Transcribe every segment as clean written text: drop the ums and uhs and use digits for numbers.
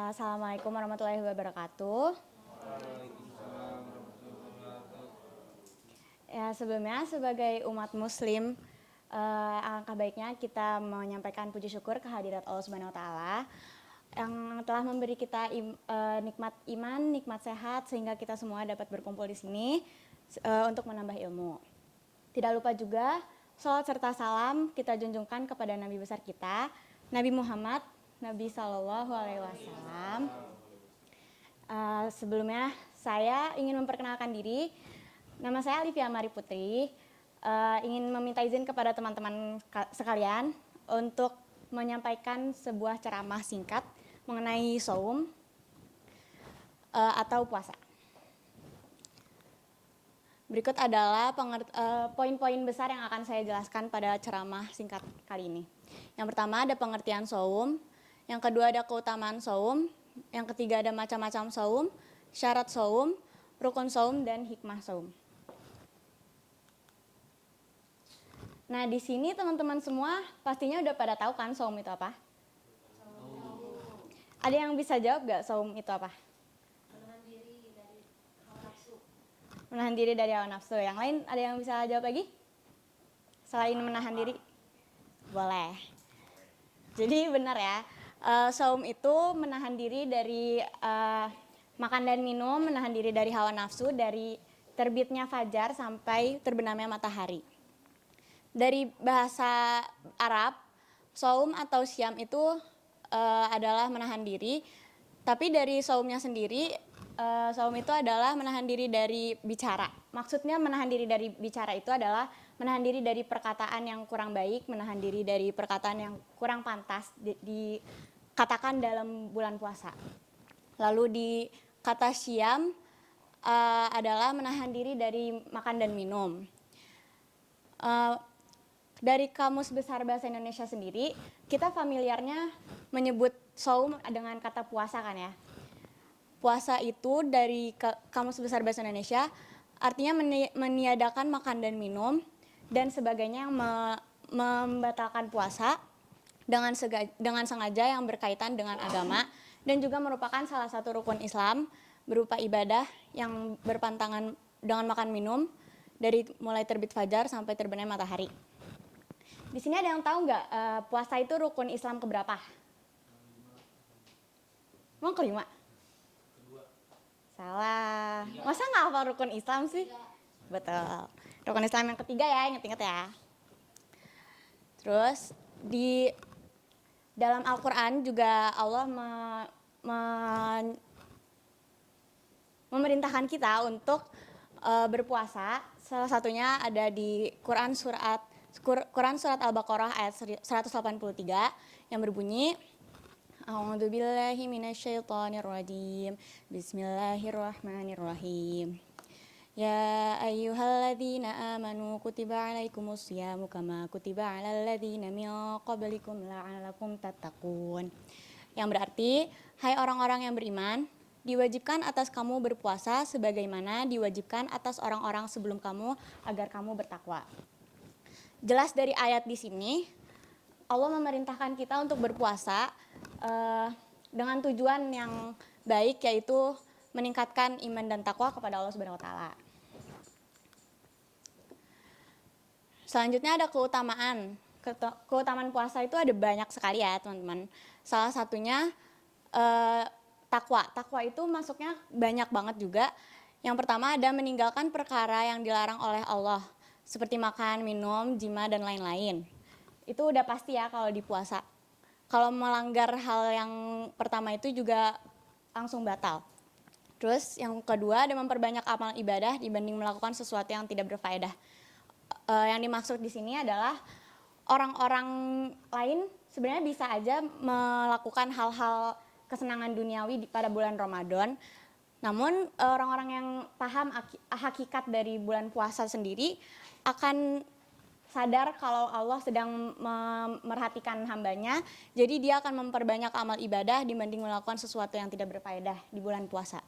Assalamualaikum warahmatullahi wabarakatuh. Ya, sebelumnya sebagai umat muslim, alangkah baiknya kita menyampaikan puji syukur kehadirat Allah Subhanahu wa taala yang telah memberi kita nikmat iman, nikmat sehat sehingga kita semua dapat berkumpul di sini untuk menambah ilmu. Tidak lupa juga sholawat serta salam kita junjungkan kepada Nabi besar kita, Nabi Muhammad, Nabi Shallallahu Alaihi Wasallam. Sebelumnya saya ingin memperkenalkan diri. Nama saya Alivia Mari Putri. Ingin meminta izin kepada teman-teman sekalian untuk menyampaikan sebuah ceramah singkat mengenai shaum atau puasa. Berikut adalah poin-poin besar yang akan saya jelaskan pada ceramah singkat kali ini. Yang pertama ada pengertian shaum, yang kedua ada keutamaan shaum, yang ketiga ada macam-macam shaum, syarat shaum, rukun shaum, dan hikmah shaum. Nah, di sini teman-teman semua pastinya udah pada tahu kan shaum itu apa? Ada yang bisa jawab gak shaum itu apa? Menahan diri dari hawa nafsu. Menahan diri dari hawa nafsu. Yang lain ada yang bisa jawab lagi? Selain menahan diri? Boleh. Jadi benar ya, shaum itu menahan diri dari makan dan minum, menahan diri dari hawa nafsu dari terbitnya fajar sampai terbenamnya matahari. Dari bahasa Arab, shaum atau syam itu adalah menahan diri. Tapi dari shaumnya sendiri, shaum itu adalah menahan diri dari bicara. Maksudnya menahan diri dari bicara itu adalah menahan diri dari perkataan yang kurang baik, menahan diri dari perkataan yang kurang pantas dikatakan dalam bulan puasa. Lalu di kata syam adalah menahan diri dari makan dan minum. Dari Kamus Besar Bahasa Indonesia sendiri, kita familiarnya menyebut shaum dengan kata puasa kan ya. Puasa itu dari Kamus Besar Bahasa Indonesia artinya meniadakan makan dan minum dan sebagainya yang membatalkan puasa dengan sengaja yang berkaitan dengan agama dan juga merupakan salah satu rukun Islam berupa ibadah yang berpantangan dengan makan minum dari mulai terbit fajar sampai terbenam matahari. Di sini ada yang tahu nggak puasa itu rukun Islam keberapa? Mau kelima? Salah. Masa nggak hafal rukun Islam sih? Betul. Rukun Islam yang ketiga ya, inget-inget ya. Terus di dalam Al-Quran juga Allah memerintahkan kita untuk berpuasa. Salah satunya ada di Quran surat Al-Baqarah ayat 183 yang berbunyi A'udzubillahi minasyaitonirrajim. Bismillahirrahmanirrahim. Ya ayyuhalladzina amanu kutiba alaikumusyamu kama kutiba alal ladzina min qablikum la'allakum tattaqun. Yang berarti, hai orang-orang yang beriman, diwajibkan atas kamu berpuasa sebagaimana diwajibkan atas orang-orang sebelum kamu agar kamu bertakwa. Jelas dari ayat di sini, Allah memerintahkan kita untuk berpuasa dengan tujuan yang baik, yaitu meningkatkan iman dan takwa kepada Allah Subhanahu wa taala. Selanjutnya ada keutamaan. Keutamaan puasa itu ada banyak sekali ya, teman-teman. Salah satunya takwa. Takwa itu masuknya banyak banget juga. Yang pertama ada meninggalkan perkara yang dilarang oleh Allah, seperti makan, minum, jima, dan lain-lain. Itu udah pasti ya kalau di puasa. Kalau melanggar hal yang pertama itu juga langsung batal. Terus yang kedua ada memperbanyak amal ibadah dibanding melakukan sesuatu yang tidak berfaedah. Yang dimaksud di sini adalah orang-orang lain sebenarnya bisa aja melakukan hal-hal kesenangan duniawi pada bulan Ramadan. Namun orang-orang yang paham hakikat dari bulan puasa sendiri akan sadar kalau Allah sedang memerhatikan hambanya, jadi dia akan memperbanyak amal ibadah dibanding melakukan sesuatu yang tidak berfaedah di bulan puasa.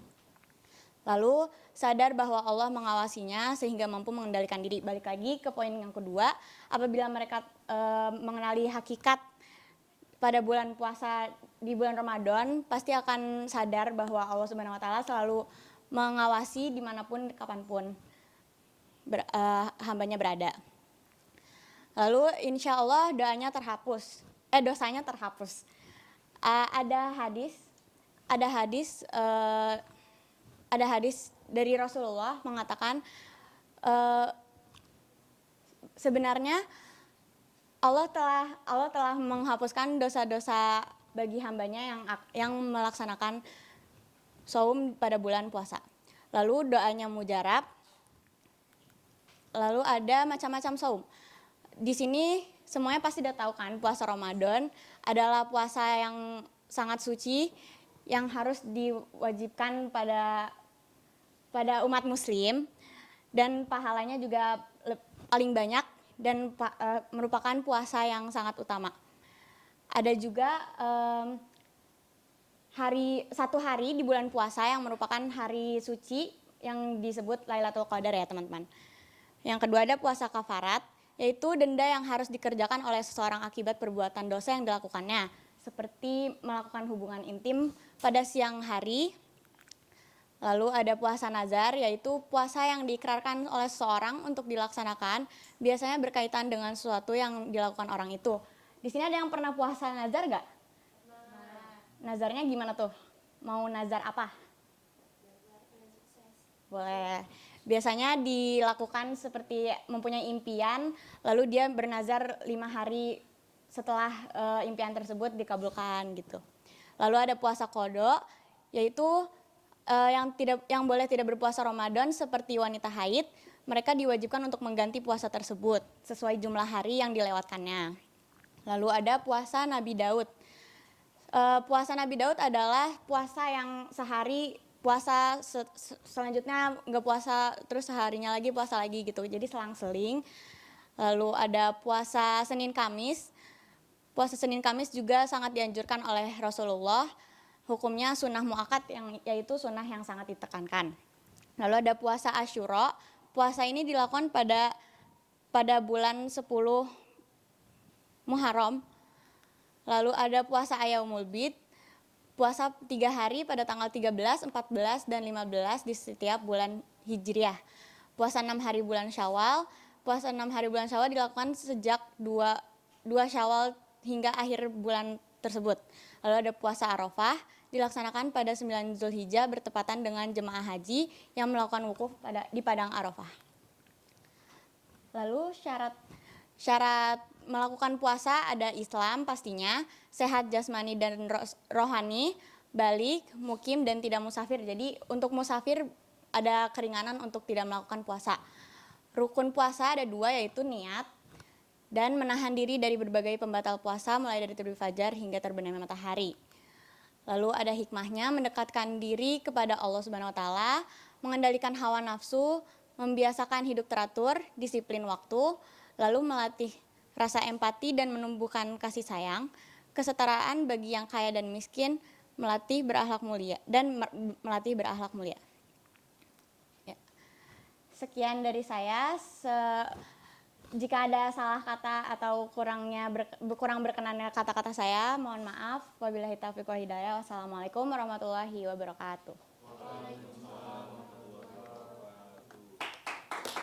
Lalu sadar bahwa Allah mengawasinya sehingga mampu mengendalikan diri. Balik lagi ke poin yang kedua, apabila mereka mengenali hakikat pada bulan puasa di bulan Ramadan pasti akan sadar bahwa Allah Subhanahu wa taala selalu mengawasi dimanapun kapanpun hambanya berada. Lalu insya Allah dosanya terhapus. Ada hadis dari Rasulullah mengatakan sebenarnya Allah telah menghapuskan dosa-dosa bagi hambanya yang melaksanakan saum pada bulan puasa. Lalu doanya mujarab. Lalu ada macam-macam saum. Di sini semuanya pasti udah tahu kan, puasa Ramadan adalah puasa yang sangat suci yang harus diwajibkan pada umat muslim dan pahalanya juga paling banyak dan merupakan puasa yang sangat utama. Ada juga satu hari di bulan puasa yang merupakan hari suci yang disebut Lailatul Qadar ya teman-teman. Yang kedua ada puasa kafarat, yaitu denda yang harus dikerjakan oleh seseorang akibat perbuatan dosa yang dilakukannya, seperti melakukan hubungan intim pada siang hari. Lalu ada puasa nazar, yaitu puasa yang diikrarkan oleh seseorang untuk dilaksanakan, biasanya berkaitan dengan sesuatu yang dilakukan orang itu. Di sini ada yang pernah puasa nazar nggak? Nazarnya gimana tuh? Mau nazar apa? Boleh. Biasanya dilakukan seperti mempunyai impian, lalu dia bernazar 5 hari setelah impian tersebut dikabulkan gitu. Lalu ada puasa qada, yaitu yang boleh tidak berpuasa Ramadan seperti wanita haid, mereka diwajibkan untuk mengganti puasa tersebut sesuai jumlah hari yang dilewatkannya. Lalu ada puasa Nabi Daud. Puasa Nabi Daud adalah puasa yang sehari puasa selanjutnya nggak puasa, terus seharinya lagi puasa lagi gitu, jadi selang-seling. Lalu ada puasa Senin Kamis. Puasa Senin Kamis juga sangat dianjurkan oleh Rasulullah. Hukumnya sunnah muakkad, yaitu sunnah yang sangat ditekankan. Lalu ada puasa Asyura. Puasa ini dilakukan pada bulan 10 Muharram. Lalu ada puasa Ayaumul Bid. Puasa 3 hari pada tanggal 13, 14, dan 15 di setiap bulan Hijriah. Puasa 6 hari bulan Syawal. Puasa 6 hari bulan Syawal dilakukan sejak 2 Syawal hingga akhir bulan tersebut. Lalu ada puasa Arafah, dilaksanakan pada 9 Zulhijjah bertepatan dengan jemaah haji yang melakukan wukuf di padang Arafah. Lalu syarat melakukan puasa ada Islam pastinya, sehat jasmani dan rohani, balik, mukim, dan tidak musafir. Jadi untuk musafir ada keringanan untuk tidak melakukan puasa. Rukun puasa ada 2, yaitu niat dan menahan diri dari berbagai pembatal puasa mulai dari terbit fajar hingga terbenamnya matahari. Lalu ada hikmahnya, mendekatkan diri kepada Allah Subhanahu wa taala, mengendalikan hawa nafsu, membiasakan hidup teratur, disiplin waktu, lalu melatih rasa empati dan menumbuhkan kasih sayang, kesetaraan bagi yang kaya dan miskin, melatih berakhlak mulia. Ya. Sekian dari saya. Jika ada salah kata atau kurang berkenannya kata-kata saya, mohon maaf. Wabillahi taufiq wal hidayah. Wassalamualaikum warahmatullahi wabarakatuh.